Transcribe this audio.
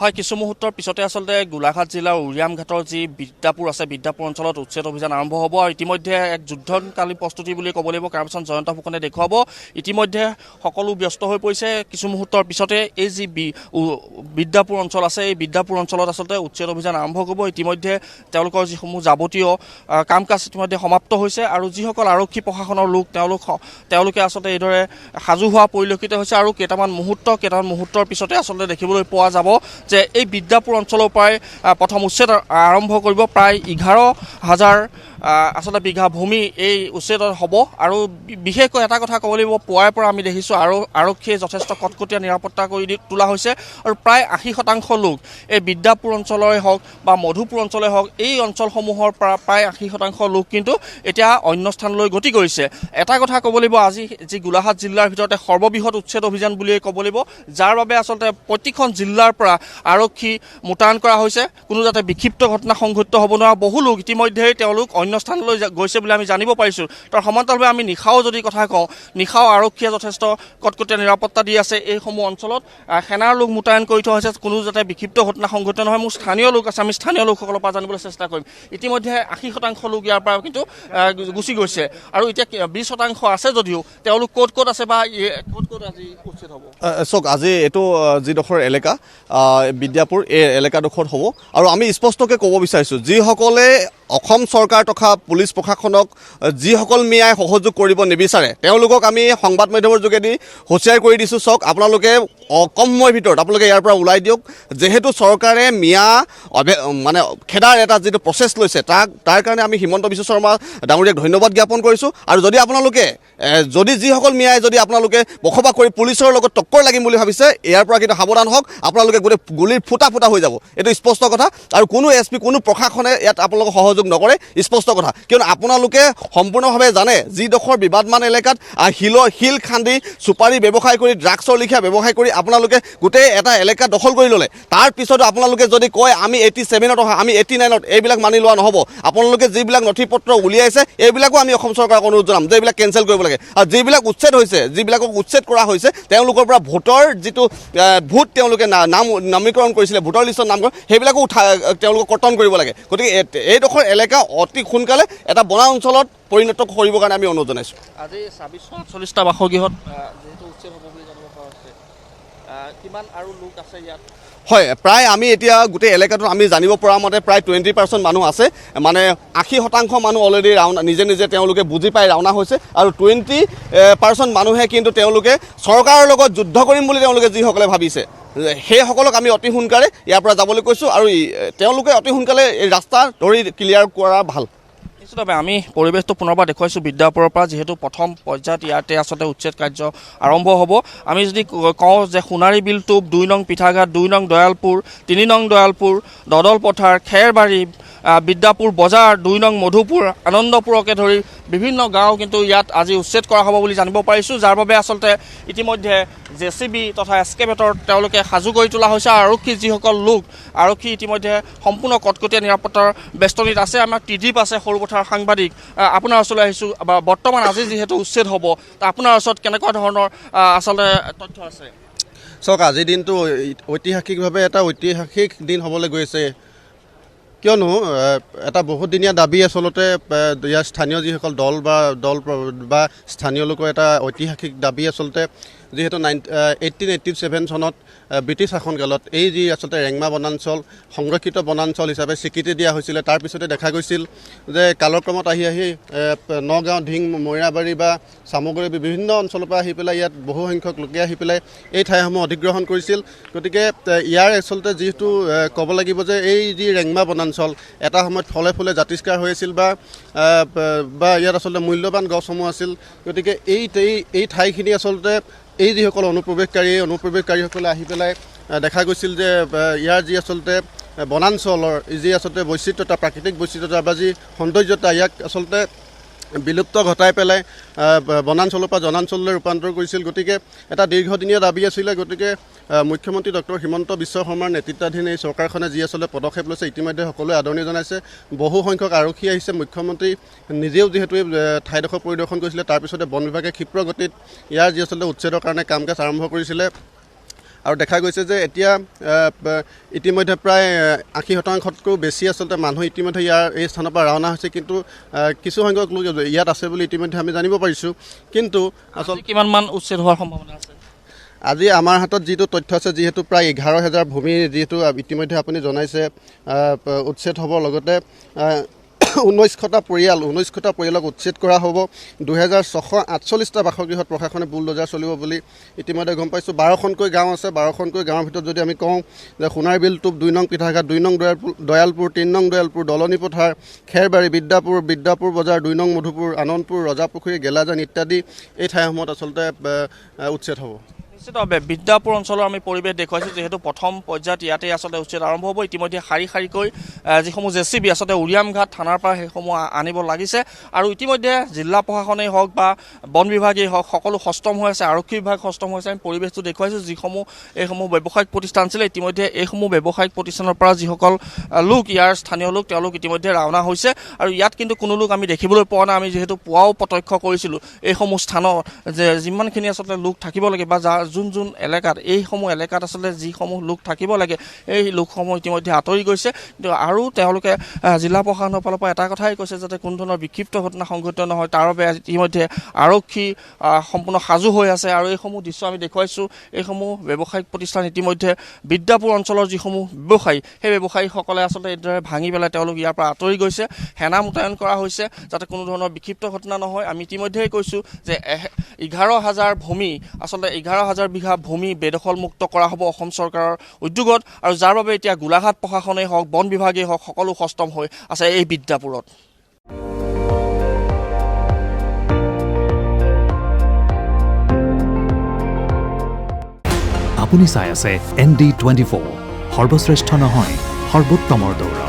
হয়, কিছু মুহূৰ্তৰ পিছতে আচলতে গোলাঘাট জিলাৰ উৰিয়াম ঘাটৰ যি বিদ্যাপুৰ আছে, বিদ্যাপুৰ অঞ্চলত উচ্ছেদ অভিযান আৰম্ভ হ'ব আৰু ইতিমধ্যে এক যুদ্ধকালীন প্ৰস্তুতি বুলি ক'ব লাগিব। কাৰ্বচন জয়ন্ত ফুকনে দেখুৱাব ইতিমধ্যে সকলো ব্যস্ত হৈ পৰিছে। কিছু মুহূৰ্তৰ পিছতে এই যি বিদ্যাপুৰ অঞ্চল আছে, এই বিদ্যাপুৰ অঞ্চলত আচলতে উচ্ছেদ অভিযান আৰম্ভ কৰিব। ইতিমধ্যে তেওঁলোকৰ যিসমূহ যাৱতীয় কাম কাজ ইতিমধ্যে সমাপ্ত হৈছে আৰু যিসকল আৰক্ষী প্ৰশাসনৰ লোক তেওঁলোকে আচলতে এইদৰে সাজু হোৱা পৰিলক্ষিত হৈছে আৰু কেইটামান মুহূৰ্তৰ পিছতে আচলতে দেখিবলৈ পোৱা যাব যে এই বিদ্যাপুৰ অঞ্চলৰ পৰাই প্ৰথম উচ্ছেদ আৰম্ভ কৰিব। প্ৰায় 11,000 আচলতে বিঘা ভূমি এই উচ্ছেদ হ'ব আৰু বিশেষকৈ এটা কথা ক'ব লাগিব, পুৱাৰ পৰা আমি দেখিছোঁ আৰু আৰক্ষীয়ে যথেষ্ট কটকটীয়া নিৰাপত্তা কৰি তোলা হৈছে আৰু প্ৰায় 80% লোক এই বিদ্যাপুৰ অঞ্চলৰে হওক বা মধুপুৰ অঞ্চলে হওক, এই অঞ্চলসমূহৰ পৰা প্ৰায় 80% লোক কিন্তু এতিয়া অন্য স্থানলৈ গতি কৰিছে। এটা কথা ক'ব লাগিব, আজি যি গোলাঘাট জিলাৰ ভিতৰতে সৰ্ববৃহৎ উচ্ছেদ অভিযান বুলিয়ে ক'ব লাগিব, যাৰ বাবে আচলতে প্ৰতিখন জিলাৰ পৰা আৰক্ষী মোতায়েন কৰা হৈছে। কোনো যাতে বিক্ষিপ্ত ঘটনা সংঘটিত হ'ব নোৱাৰা। বহু লোক ইতিমধ্যেই তেওঁলোক অন্য স্থানলৈ গৈছে বুলি আমি জানিব পাৰিছোঁ। তাৰ সমান্তৰালভাৱে আমি নিশাও যদি কথা কওঁ, নিশাও আৰক্ষীয়ে যথেষ্ট কটকটীয়া নিৰাপত্তা দি আছে। এইসমূহ অঞ্চলত সেনাৰ লোক মোতায়েন কৰি থোৱা হৈছে, কোনো যাতে বিক্ষিপ্ত ঘটনা সংঘটিত নহয়। মোৰ স্থানীয় লোক আছে, আমি স্থানীয় লোকসকলৰ পৰা জানিবলৈ চেষ্টা কৰিম। ইতিমধ্যে 80% লোক ইয়াৰ পৰা কিন্তু গুচি গৈছে আৰু এতিয়া 20% আছে যদিও তেওঁলোক ক'ত আছে বা ক'ত আজি উচ্ছেদ হ'ব। চাওক, আজি এইটো যিডোখৰ এলেকা বিদ্যাপুৰ, এই এলেকাডোখৰত হ'ব আৰু আমি স্পষ্টকৈ ক'ব বিচাৰিছোঁ, যিসকলে অসম চৰকাৰ তথা পুলিচ প্ৰশাসনক যিসকল মিয়াই সহযোগ কৰিব নিবিচাৰে তেওঁলোকক আমি সংবাদ মাধ্যমৰ যোগেদি হুঁচিয়াৰ কৰি দিছোঁ। চাওক, আপোনালোকে কম সময়ৰ ভিতৰত আপোনালোকে ইয়াৰ পৰা ওলাই দিয়ক। যিহেতু চৰকাৰে মিয়া মানে খেদাৰ এটা যিটো প্ৰচেছ লৈছে, তাৰ কাৰণে আমি হিমন্ত বিশ্ব শৰ্মা ডাঙৰীয়াক ধন্যবাদ জ্ঞাপন কৰিছোঁ। আৰু যদি আপোনালোকে যিসকল মিয়াই যদি আপোনালোকে বসবাস কৰি পুলিচৰ লগত টক্কৰ লাগিম বুলি ভাবিছে, ইয়াৰ পৰা কিন্তু সাৱধান হওক, আপোনালোকে গোটেই গুলিৰ ফুটা হৈ যাব। এইটো স্পষ্ট কথা আৰু কোনো SP কোনো প্ৰশাসনে ইয়াত আপোনালোকক সহযোগ নকৰে, স্পষ্ট কথা। কিয়নো আপোনালোকে সম্পূৰ্ণভাৱে জানে যিডোখৰ বিবাদমান এলেকাত শিল খান্দি চুপাৰী ব্যৱসায় কৰি ড্ৰাগছৰ লিখীয়া ব্যৱসায় কৰি আপোনালোকে গোটেই এটা এলেকা দখল কৰি ল'লে। তাৰপিছতো আপোনালোকে যদি কয় আমি 87ত অহা, আমি 89ত, এইবিলাক মানি লোৱা নহ'ব। আপোনালোকে যিবিলাক নথি পত্ৰ উলিয়াইছে এইবিলাকো আমি অসম চৰকাৰক অনুৰোধ জনাম যে এইবিলাক কেঞ্চেল কৰিব লাগে। আৰু যিবিলাক উচ্ছেদ হৈছে, যিবিলাকক উচ্ছেদ কৰা হৈছে, তেওঁলোকৰ পৰা ভোটৰ যিটো ভোট তেওঁলোকে নামীকৰণ কৰিছিলে, ভোটৰ লিষ্টত নামকৰণ, সেইবিলাকো তেওঁলোকক কৰ্তন কৰিব লাগে। গতিকে এইডোখৰ এলেকা অতি সোনকালে এটা বনা অঞ্চলত পৰিণত কৰিবৰ কাৰণে আমি অনুৰোধ জনাইছোঁ। আজি 44টা বাসগৃহত যিহেতু উচ্ছেদ হ'ব বুলি জানিব পৰা হৈছে, কিমান আৰু লোক আছে ইয়াত? হয়, প্ৰায় আমি এতিয়া গোটেই এলেকাটোত আমি জানিব পৰা মতে প্ৰায় 20% মানুহ আছে। মানে 80% মানুহ অলৰেডি নিজে তেওঁলোকে বুজি পাই ৰাওনা হৈছে আৰু 20% মানুহে কিন্তু তেওঁলোকে চৰকাৰৰ লগত যুদ্ধ কৰিম বুলি তেওঁলোকে যিসকলে ভাবিছে, সেইসকলক আমি অতি সোনকালে ইয়াৰ পৰা যাবলৈ কৈছোঁ আৰু তেওঁলোকে অতি সোনকালে এই ৰাস্তা ধৰি ক্লিয়াৰ কৰা ভাল। নিশ্চিতভাৱে আমি পৰিৱেশটো পুনৰবাৰ দেখুৱাইছোঁ বিদ্যাপুৰৰ পৰা, যিহেতু প্ৰথম পৰ্যায়ত ইয়াতে আচলতে উচ্ছেদ কাৰ্য আৰম্ভ হ'ব। আমি যদি কওঁ যে সোণাৰী বিল টোপ, 2 নং পিঠাঘাট, 2 নং দয়ালপুৰ, 3 নং দয়ালপুৰ, দদল পথাৰ, খেৰবাৰী, বিদ্যাপুৰ বজাৰ, 2 নং মধুপুৰ, আনন্দপুৰকে ধৰি বিভিন্ন গাঁও কিন্তু ইয়াত আজি উচ্ছেদ কৰা হ'ব বুলি জানিব পাৰিছোঁ, যাৰ বাবে আচলতে ইতিমধ্যে JCB তথা এস্কেভেটৰ তেওঁলোকে সাজু কৰি তোলা হৈছে। আৰক্ষী যিসকল লোক, আৰক্ষী ইতিমধ্যে সম্পূৰ্ণ কটকটীয়া নিৰাপত্তাৰ বেষ্টনীত আছে। আমাৰ ত্ৰিদীপ আছে, সৰুপথাৰ সাংবাদিক, আপোনাৰ ওচৰলৈ আহিছোঁ। বৰ্তমান আজি যিহেতু উচ্ছেদ হ'ব, আপোনাৰ ওচৰত কেনেকুৱা ধৰণৰ আচলতে তথ্য আছে? চাওক, আজিৰ দিনটো ঐতিহাসিকভাৱে এটা ঐতিহাসিক দিন হ'বলৈ গৈছে, কিয়নো এটা বহুদিনীয়া দাবী আচলতে ইয়াৰ স্থানীয় যিসকল দল বা স্থানীয় লোকৰ এটা ঐতিহাসিক দাবী আচলতে, যিহেতু 1887 চনত ব্ৰিটিছ শাসনকালত এই যি আচলতে ৰেংমা বনাঞ্চল সংৰক্ষিত বনাঞ্চল হিচাপে স্বীকৃতি দিয়া হৈছিলে, তাৰ পিছতে দেখা গৈছিল যে কালক্ৰমত আহি নগাঁও, ঢিং, মৈৰাবাৰী বা চামগুৰি বিভিন্ন অঞ্চলৰ পৰা আহি পেলাই ইয়াত বহু সংখ্যক লোকে আহি পেলাই এই ঠাইসমূহ অধিগ্ৰহণ কৰিছিল। গতিকে ইয়াৰ আচলতে যিহেতু ক'ব লাগিব যে এই যি ৰেংমা বনাঞ্চল এটা সময়ত ফলে ফুলে জাতিষ্কাৰ হৈ আছিল বা ইয়াত আচলতে মূল্যৱান গছসমূহ আছিল। গতিকে এই ঠাইখিনি আচলতে এই যিসকল অনুপ্ৰৱেশকাৰীসকলে আহি পেলাই দেখা গৈছিল যে ইয়াৰ যি আচলতে বনাঞ্চলৰ যি আচলতে বৈচিত্ৰতা, প্ৰাকৃতিক বৈচিত্ৰতা বা যি সৌন্দৰ্যতা, ইয়াক আচলতে বিলুপ্ত ঘটাই পেলাই বনাঞ্চলৰ পৰা জনাঞ্চললৈ ৰূপান্তৰ কৰিছিল। গতিকে এটা দীৰ্ঘদিনীয়া দাবী আছিলে। গতিকে মুখ্যমন্ত্ৰী ডক্টৰ হিমন্ত বিশ্ব শৰ্মাৰ নেতৃত্বাধীন এই চৰকাৰখনে যি আচলতে পদক্ষেপ লৈছে, ইতিমধ্যে সকলোৱে আদৰণি জনাইছে। বহু সংখ্যক আৰক্ষী আহিছে, মুখ্যমন্ত্ৰী নিজেও যিহেতু ঠাইডোখৰ পৰিদৰ্শন কৰিছিলে, তাৰপিছতে বন বিভাগে ক্ষিপ্ৰ গতিত ইয়াৰ যি আচলতে উচ্ছেদৰ কাৰণে কাম কাজ আৰম্ভ কৰিছিলে আৰু দেখা গৈছে যে এতিয়া ইতিমধ্যে প্ৰায় 80%তকৈও বেছি আচলতে মানুহ ইতিমধ্যে এই স্থানৰ পৰা ৰাওনা হৈছে, কিন্তু কিছু সংখ্যক লোক ইয়াত আছে বুলি ইতিমধ্যে আমি জানিব পাৰিছোঁ। কিন্তু আচলতে কিমানমান উচ্ছেদ হোৱাৰ সম্ভাৱনা আছে? আজি আমাৰ হাতত যিটো তথ্য আছে, যিহেতু প্ৰায় 11,000 ভূমি যিহেতু ইতিমধ্যে আপুনি জনাইছে উচ্ছেদ হ'ব, লগতে 19টা পৰিয়ালক উচ্ছেদ কৰা হ'ব। 2648টা বাসগৃহত প্ৰশাসনে বুলডোজাৰ চলিব বুলি ইতিমধ্যে গম পাইছোঁ। 12খনকৈ গাঁও আছে। 12খনকৈ গাঁৱৰ ভিতৰত যদি আমি কওঁ যে সোণাৰবিল টোপ, 2 নং পিঠাঘাট, 2 নং দয়ালপুৰ, 3 নং দয়ালপুৰ, দলনি পথাৰ, খেৰবাৰী, বিদ্যাপুৰ বজাৰ, 2 নং মধুপুৰ, আনন্দপুৰ, ৰজাপুখুৰী, গেলাজান ইত্যাদি এই ঠাইসমূহত আচলতে উচ্ছেদ হ'ব। নিশ্চিতভাৱে বিদ্যাপুৰ অঞ্চলৰ আমি পৰিৱেশ দেখুৱাইছোঁ, যিহেতু প্ৰথম পৰ্যায়ত ইয়াতে আচলতে উচ্ছেদ আৰম্ভ হ'ব। ইতিমধ্যে শাৰীকৈ যিসমূহ JCB আচলতে উৰিয়ামঘাট থানাৰ পৰা সেইসমূহ আনিব লাগিছে, আৰু ইতিমধ্যে জিলা প্ৰশাসনেই হওক বা বন বিভাগেই হওক সকলো সষ্টম হৈ আছে, আৰক্ষী বিভাগ সষ্টম হৈছে। আমি পৰিৱেশটো দেখুৱাইছোঁ, এইসমূহ ব্যৱসায়িক প্ৰতিষ্ঠান আছিলে। ইতিমধ্যে এইসমূহ ব্যৱসায়িক প্ৰতিষ্ঠানৰ পৰা যিসকল লোক, ইয়াৰ স্থানীয় লোক, তেওঁলোক ইতিমধ্যে ৰাওনা হৈছে, আৰু ইয়াত কিন্তু কোনো লোক আমি দেখিবলৈ পোৱা নাই। আমি যিহেতু পুৱাও প্ৰত্যক্ষ কৰিছিলোঁ এইসমূহ স্থানত যে যিমানখিনি আচলতে লোক থাকিব লাগে বা যোন এলেকাত, এইসমূহ এলেকাত আচলতে যিসমূহ লোক থাকিব লাগে, এই লোকসমূহ ইতিমধ্যে আঁতৰি গৈছে। আৰু তেওঁলোকে জিলা প্ৰশাসনৰ ফালৰ পৰা এটা কথাই কৈছে, যাতে কোনো ধৰণৰ বিক্ষিপ্ত ঘটনা সংঘটিত নহয়, তাৰ বাবে ইতিমধ্যে আৰক্ষী সম্পূৰ্ণ সাজু হৈ আছে। আৰু এইসমূহ দৃশ্য আমি দেখুৱাইছোঁ। এইসমূহ ব্যৱসায়িক প্ৰতিষ্ঠান ইতিমধ্যে বিদ্যাপুৰ অঞ্চলৰ যিসমূহ ব্যৱসায়ী, সেই ব্যৱসায়ীসকলে আচলতে এইদৰে ভাঙি পেলাই তেওঁলোক ইয়াৰ পৰা আঁতৰি গৈছে। সেনা মোতায়েন কৰা হৈছে যাতে কোনো ধৰণৰ বিক্ষিপ্ত ঘটনা নহয়। আমি ইতিমধ্যেই কৈছোঁ যে 11,000 ভূমি, আচলতে 11,000 বিঘা ভূমি বেদখলমুক্ত কৰা হ'ব অসম চৰকাৰৰ উদ্যোগত, আৰু যাৰ বাবে এতিয়া গোলাঘাট প্ৰশাসনেই হওক, বন বিভাগেই হওক, সকলো সষ্টম হৈ আছে এই বিদ্যাপুৰত। আপুনি চাই আছে ND24, সৰ্বশ্ৰেষ্ঠ নহয়, সৰ্বোত্তমৰ দৌৰ।